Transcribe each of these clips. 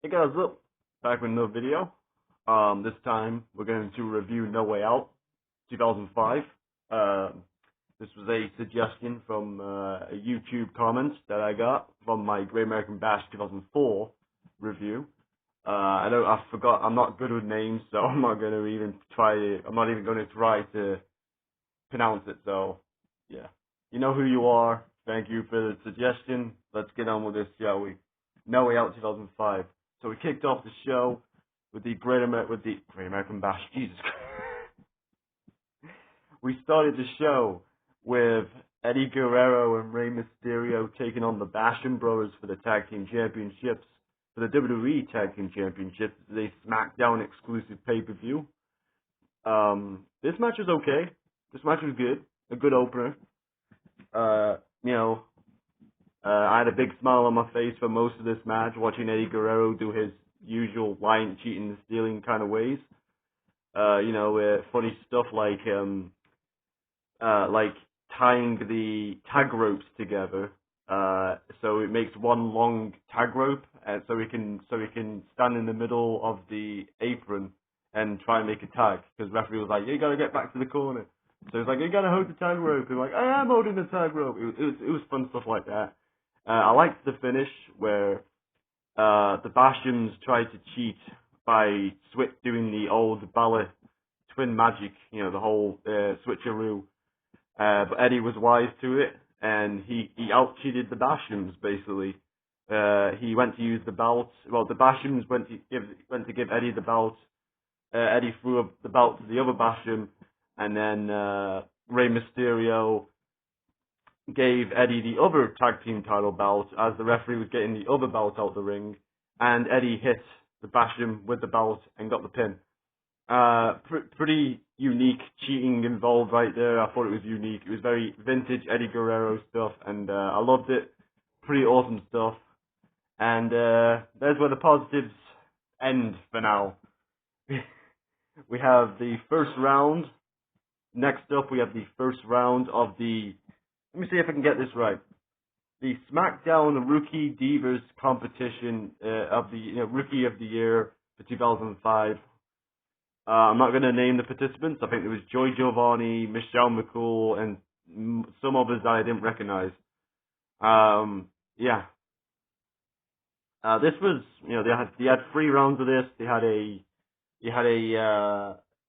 Hey guys, up back with another video. This time we're going to review No Way Out 2005. This was a suggestion from a YouTube comment that I got from my Great American Bash 2004 review. I forgot. I'm not good with names, so I'm not going to even try. I'm not even going to try to pronounce it. So yeah, you know who you are. Thank you for the suggestion. Let's get on with this, shall we? No Way Out 2005. So we kicked off the show with the Great American Bash. Jesus Christ. We started the show with Eddie Guerrero and Rey Mysterio taking on the Basham Brothers for the Tag Team Championships, for the WWE Tag Team Championships, the SmackDown exclusive pay-per-view. This match was okay. This match was good. A good opener. I had a big smile on my face for most of this match, watching Eddie Guerrero do his usual lying, cheating, and stealing kind of ways. Funny stuff like tying the tag ropes together, so it makes one long tag rope, and so he can stand in the middle of the apron and try and make a tag. Because the referee was like, "You gotta get back to the corner." So he's like, "You gotta hold the tag rope." And like, "I am holding the tag rope." It was fun stuff like that. I liked the finish where the Bashams tried to cheat by doing the old Balor twin magic, the whole switcheroo. But Eddie was wise to it, and he out-cheated the Bashams, basically. He went to use the belt. Well, the Bashams went to give Eddie the belt. Eddie threw up the belt to the other Basham, and then Rey Mysterio gave Eddie the other tag team title belt as the referee was getting the other belt out the ring, and Eddie hit the Basham with the belt and got the pin. Pretty unique cheating involved right there. I thought it was unique. It was very vintage Eddie Guerrero stuff, and I loved it. Pretty awesome stuff. And there's where the positives end for now. We have the first round. Next up, we have the first round of the... Let me see if I can get this right. The SmackDown Rookie Divas competition of the Rookie of the Year for 2005. I'm not going to name the participants. I think it was Joy Giovanni, Michelle McCool, and some others that I didn't recognize. This was, they had 3 rounds of this.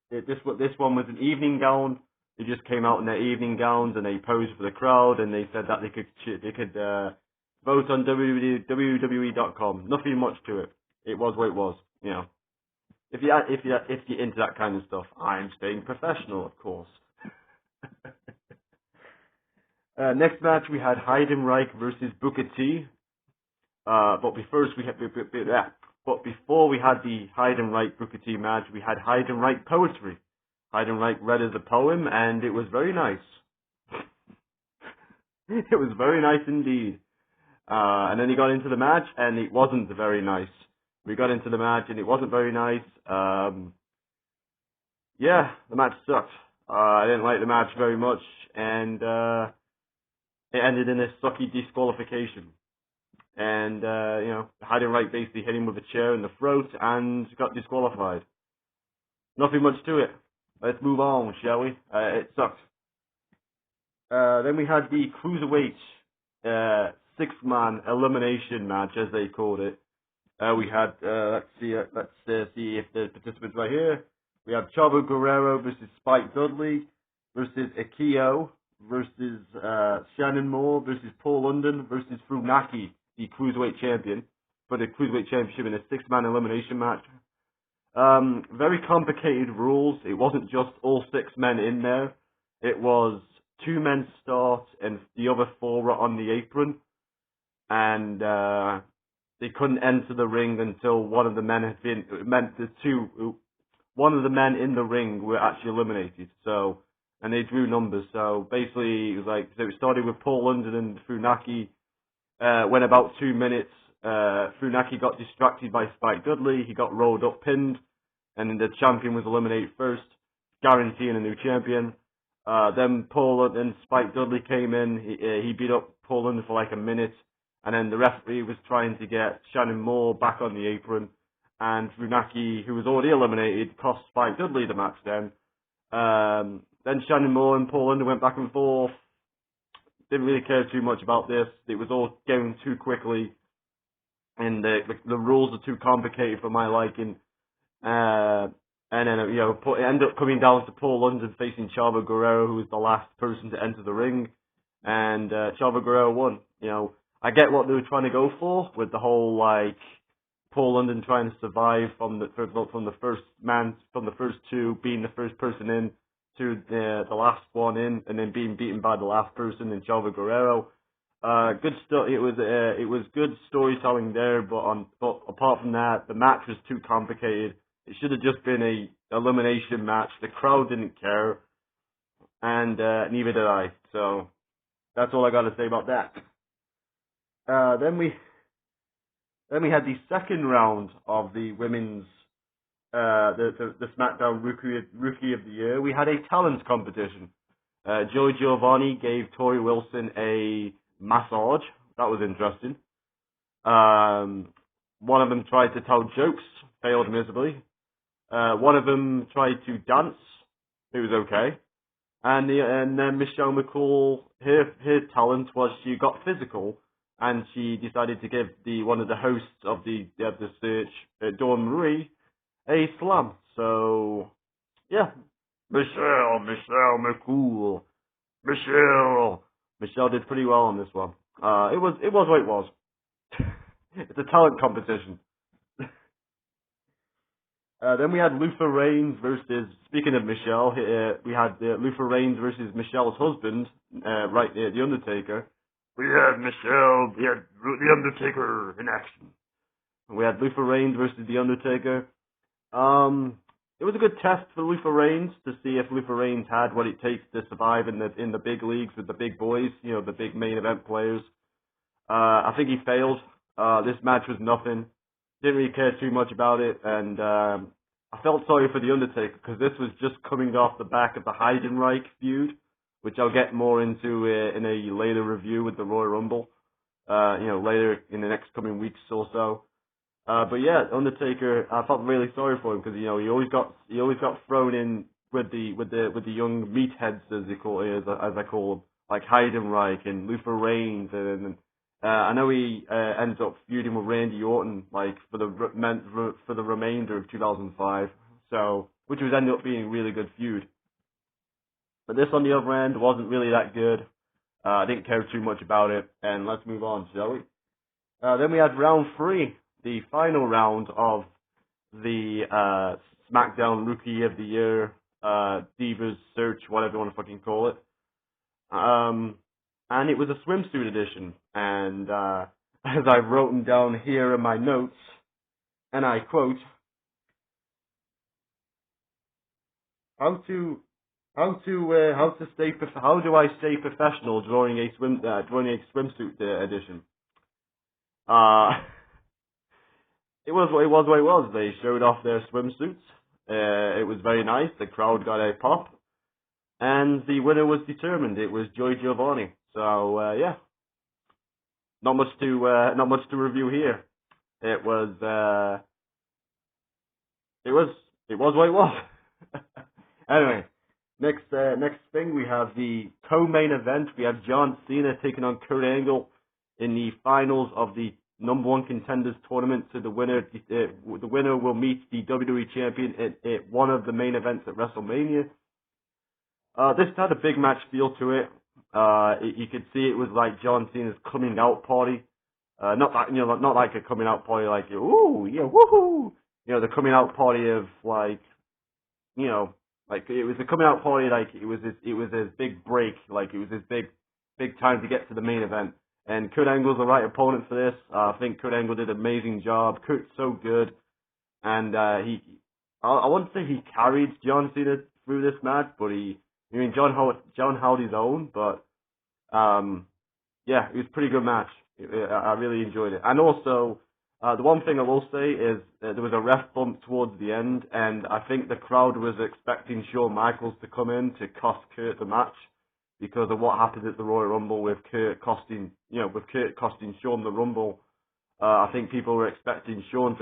This one was an evening gown. They just came out in their evening gowns and they posed for the crowd, and they said that they could vote on WWE.com. Nothing much to it. It was what it was. If you're into that kind of stuff, I'm staying professional, of course. Next match we had Heidenreich versus Booker T. But before we had the Heidenreich Booker T match, we had Heidenreich poetry. Heidenreich read as a poem, and it was very nice. It was very nice indeed. And then he got into the match, and it wasn't very nice. We got into the match, and it wasn't very nice. The match sucked. I didn't like the match very much, and it ended in a sucky disqualification. And, Heidenreich basically hit him with a chair in the throat and got disqualified. Nothing much to it. Let's move on, shall we? It sucked. Then we had the Cruiserweight 6-man elimination match, as they called it. We had, let's see if the participants right here. We have Chavo Guerrero versus Spike Dudley versus Akio versus Shannon Moore versus Paul London versus Funaki, the Cruiserweight champion, for the Cruiserweight Championship in a 6-man elimination match. Very complicated rules. It wasn't just all 6 men in there. It was 2 men start and the other 4 were on the apron. And they couldn't enter the ring until one of the men had been... One of the men in the ring were actually eliminated. So, and they drew numbers. So basically, it was like... So it started with Paul London and Funaki. Went about 2 minutes. Funaki got distracted by Spike Dudley. He got rolled up, pinned, and then the champion was eliminated first, guaranteeing a new champion. Then Paul and Spike Dudley came in. He beat up Paul London for like a minute, and then the referee was trying to get Shannon Moore back on the apron, and Funaki, who was already eliminated, cost Spike Dudley the match then Shannon Moore and Paul London went back and forth. Didn't really care too much about this. It was all going too quickly, and the rules are too complicated for my liking. And then, it ended up coming down to Paul London facing Chavo Guerrero, who was the last person to enter the ring, and Chavo Guerrero won. I get what they were trying to go for with the whole Paul London trying to survive from the first two, being the first person in to the last one in, and then being beaten by the last person in Chavo Guerrero. Good stuff. It was good storytelling there, but apart from that, the match was too complicated. It should have just been a elimination match. The crowd didn't care, and neither did I. So that's all I got to say about that. Then we had the second round of the women's the SmackDown Rookie of the Year. We had a talent competition. Joey Giovanni gave Tori Wilson a massage. That was interesting. One of them tried to tell jokes, failed miserably. One of them tried to dance. It was okay. And Michelle McCool, her talent was she got physical, and she decided to give one of the hosts of the search, Dawn Marie, a slam. So yeah, Michelle McCool, Michelle did pretty well on this one. It was what it was. It's a talent competition. Then we had Luther Reigns versus, speaking of Michelle, we had Luther Reigns versus Michelle's husband, right there, The Undertaker. We had The Undertaker in action. We had Luther Reigns versus The Undertaker. It was a good test for Luther Reigns to see if Luther Reigns had what it takes to survive in the big leagues with the big boys, the big main event players. I think he failed. This match was nothing. Didn't really care too much about it, and I felt sorry for The Undertaker because this was just coming off the back of the Heidenreich feud, which I'll get more into in a later review with the Royal Rumble, later in the next coming weeks or so. But yeah, Undertaker, I felt really sorry for him because he always got thrown in with the young meatheads as I call them, like Heidenreich and Luther Reigns, and I know he ends up feuding with Randy Orton for the remainder of 2005, so which was ended up being a really good feud. But this, on the other end, wasn't really that good. I didn't care too much about it, and let's move on, shall we? Then we had round 3, the final round of the SmackDown Rookie of the Year, Divas Search, whatever you want to fucking call it. And it was a swimsuit edition, and as I've written down here in my notes, and I quote, how do I stay professional during a swimsuit edition? It was what it was. They showed off their swimsuits. It was very nice. The crowd got a pop, and the winner was determined. It was Joey Giovanni. So yeah, not much to review here. It was what it was. Anyway, next thing we have the co-main event. We have John Cena taking on Kurt Angle in the finals of the number 1 contenders tournament. So the winner will meet the WWE champion at one of the main events at WrestleMania. This had a big match feel to it. You could see it was like John Cena's coming out party. Not like a coming out party like, ooh, yeah, woohoo. The coming out party of it was a coming out party like it was his big break, like it was his big time to get to the main event. And Kurt Angle's the right opponent for this. I think Kurt Angle did an amazing job. Kurt's so good, and I wouldn't say he carried John Cena through this match, but John held his own, but yeah, it was a pretty good match. I really enjoyed it. And also, the one thing I will say is there was a ref bump towards the end, and I think the crowd was expecting Shawn Michaels to come in to cost Kurt the match, because of what happened at the Royal Rumble with Kurt costing Shawn the Rumble. I think people were expecting Shawn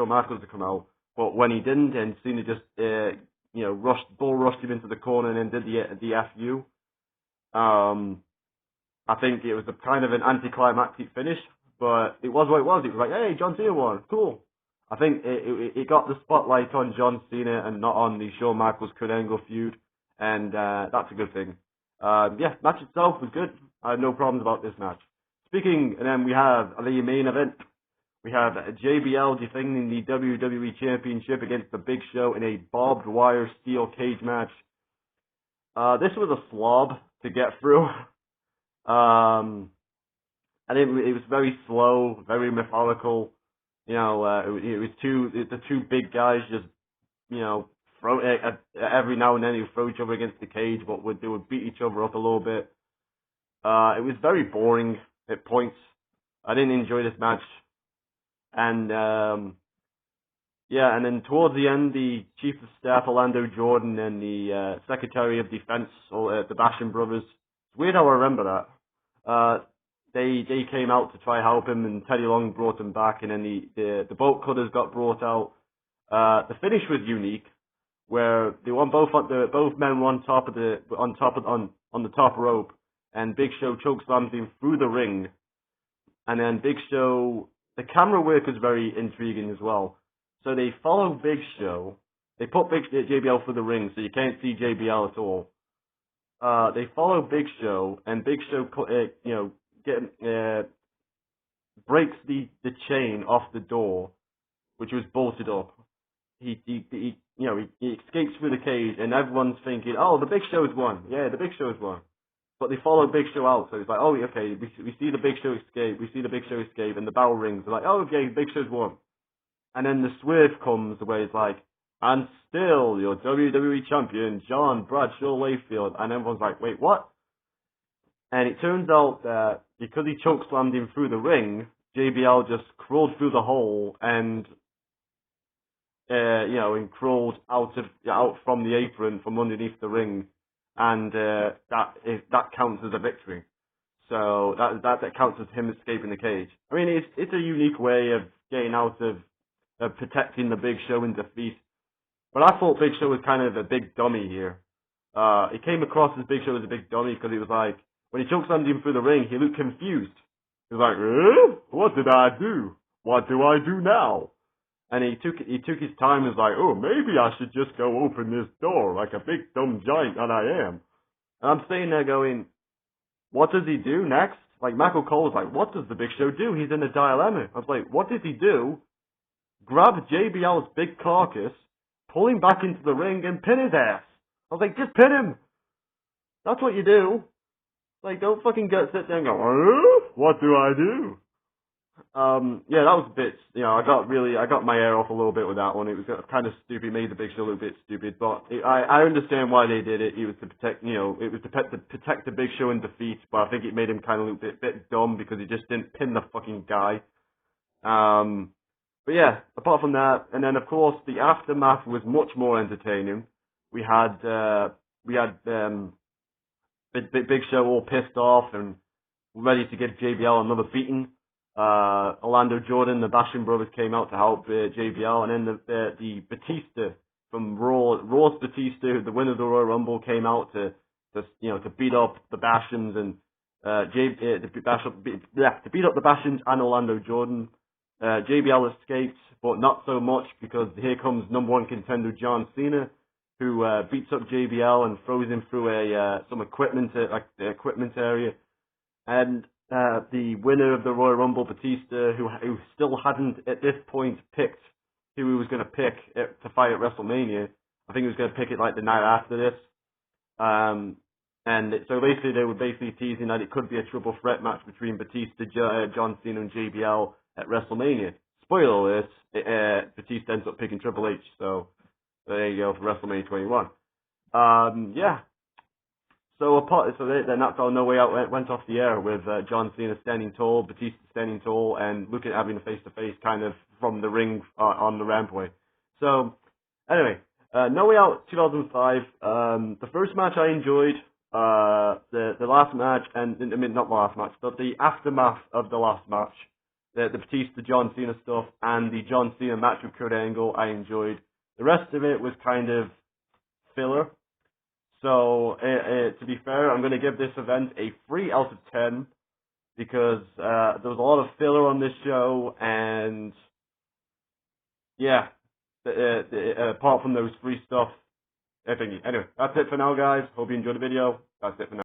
Michaels to come out, but when he didn't, and Cena just rushed him into the corner and then did the FU. I think it was a kind of an anticlimactic finish, but it was what it was. It was like, hey, John Cena won, cool. I think it got the spotlight on John Cena and not on the Shawn Michaels Kurt Angle feud, and that's a good thing. Match itself was good. I had no problems about this match. And then we have the main event. We have JBL defending the WWE Championship against the Big Show in a barbed wire steel cage match. This was a slob to get through. And it was very slow, very methodical. It was the two big guys just, throw every now and then they would throw each other against the cage, but they would beat each other up a little bit. It was very boring at points. I didn't enjoy this match. And and then towards the end, the Chief of Staff, Orlando Jordan, and the Secretary of Defense, the Basham brothers. It's weird how I remember that. They came out to try help him, and Teddy Long brought him back, and then the bolt cutters got brought out. The finish was unique, where they won both men were on the top rope, and Big Show chokeslammed him through the ring, and then Big Show. The camera work was very intriguing as well. So they follow Big Show. They put JBL through the ring, so you can't see JBL at all. They follow Big Show, and Big Show, breaks the chain off the door, which was bolted up. He escapes through the cage, and everyone's thinking, oh, the Big Show's won. Yeah, the Big Show's won. But they follow Big Show out, so it's like, oh, okay, we see the Big Show escape, and the bell rings. They're like, oh, okay, Big Show's won. And then the swerve comes where it's like, and still your WWE Champion, John Bradshaw Layfield. And everyone's like, wait, what? And it turns out that because he chokeslammed him through the ring, JBL just crawled through the hole and crawled out from the apron from underneath the ring. And that counts as a victory. So that counts as him escaping the cage. I mean, it's a unique way of getting out of protecting the Big Show in defeat. But I thought Big Show was kind of a big dummy here. He came across as Big Show as a big dummy because he was like, when he chokeslammed him through the ring, he looked confused. He was like, what did I do? What do I do now? And he took his time and was like, oh, maybe I should just go open this door like a big dumb giant that I am. And I'm sitting there going, what does he do next? Like, Michael Cole was like, what does the Big Show do? He's in a dilemma. I was like, what did he do? Grab JBL's big carcass, pull him back into the ring, and pin his ass. I was like, just pin him. That's what you do. Like, don't fucking sit there and go, what do I do? That was a bit, I got my hair off a little bit with that one. It was kind of stupid, made the Big Show a little bit stupid, but I understand why they did it. It was to protect, to protect the Big Show in defeat, but I think it made him kind of look a bit dumb because he just didn't pin the fucking guy. But yeah, apart from that, and then of course the aftermath was much more entertaining. We had Big Show all pissed off and ready to give JBL another beating. Orlando Jordan, the Basham brothers came out to help JBL, and then the Batista from Raw's Batista, the winner of the Royal Rumble, came out to beat up the Bashams and to beat up the Bashams and Orlando Jordan. JBL escaped, but not so much because here comes number one contender John Cena, who beats up JBL and throws him through some equipment, like the equipment area, and the winner of the Royal Rumble, Batista, who still hadn't at this point picked who he was going to pick to fight at WrestleMania. I think he was going to pick it like the night after this. So basically they were teasing that it could be a triple threat match between Batista, John Cena, and JBL at WrestleMania. Spoiler alert, Batista ends up picking Triple H, so there you go for WrestleMania 21. Then that's how No Way Out went off the air with John Cena standing tall, Batista standing tall, and having a face-to-face kind of from the ring on the rampway. So, anyway, No Way Out 2005. The first match I enjoyed. the last match, and I mean not the last match, but the aftermath of the last match, the Batista John Cena stuff, and the John Cena match with Kurt Angle, I enjoyed. The rest of it was kind of filler. So to be fair, I'm going to give this event a 3 out of 10 because there was a lot of filler on this show, and yeah, apart from those 3 stuff, everything. Anyway, that's it for now, guys. Hope you enjoyed the video. That's it for now.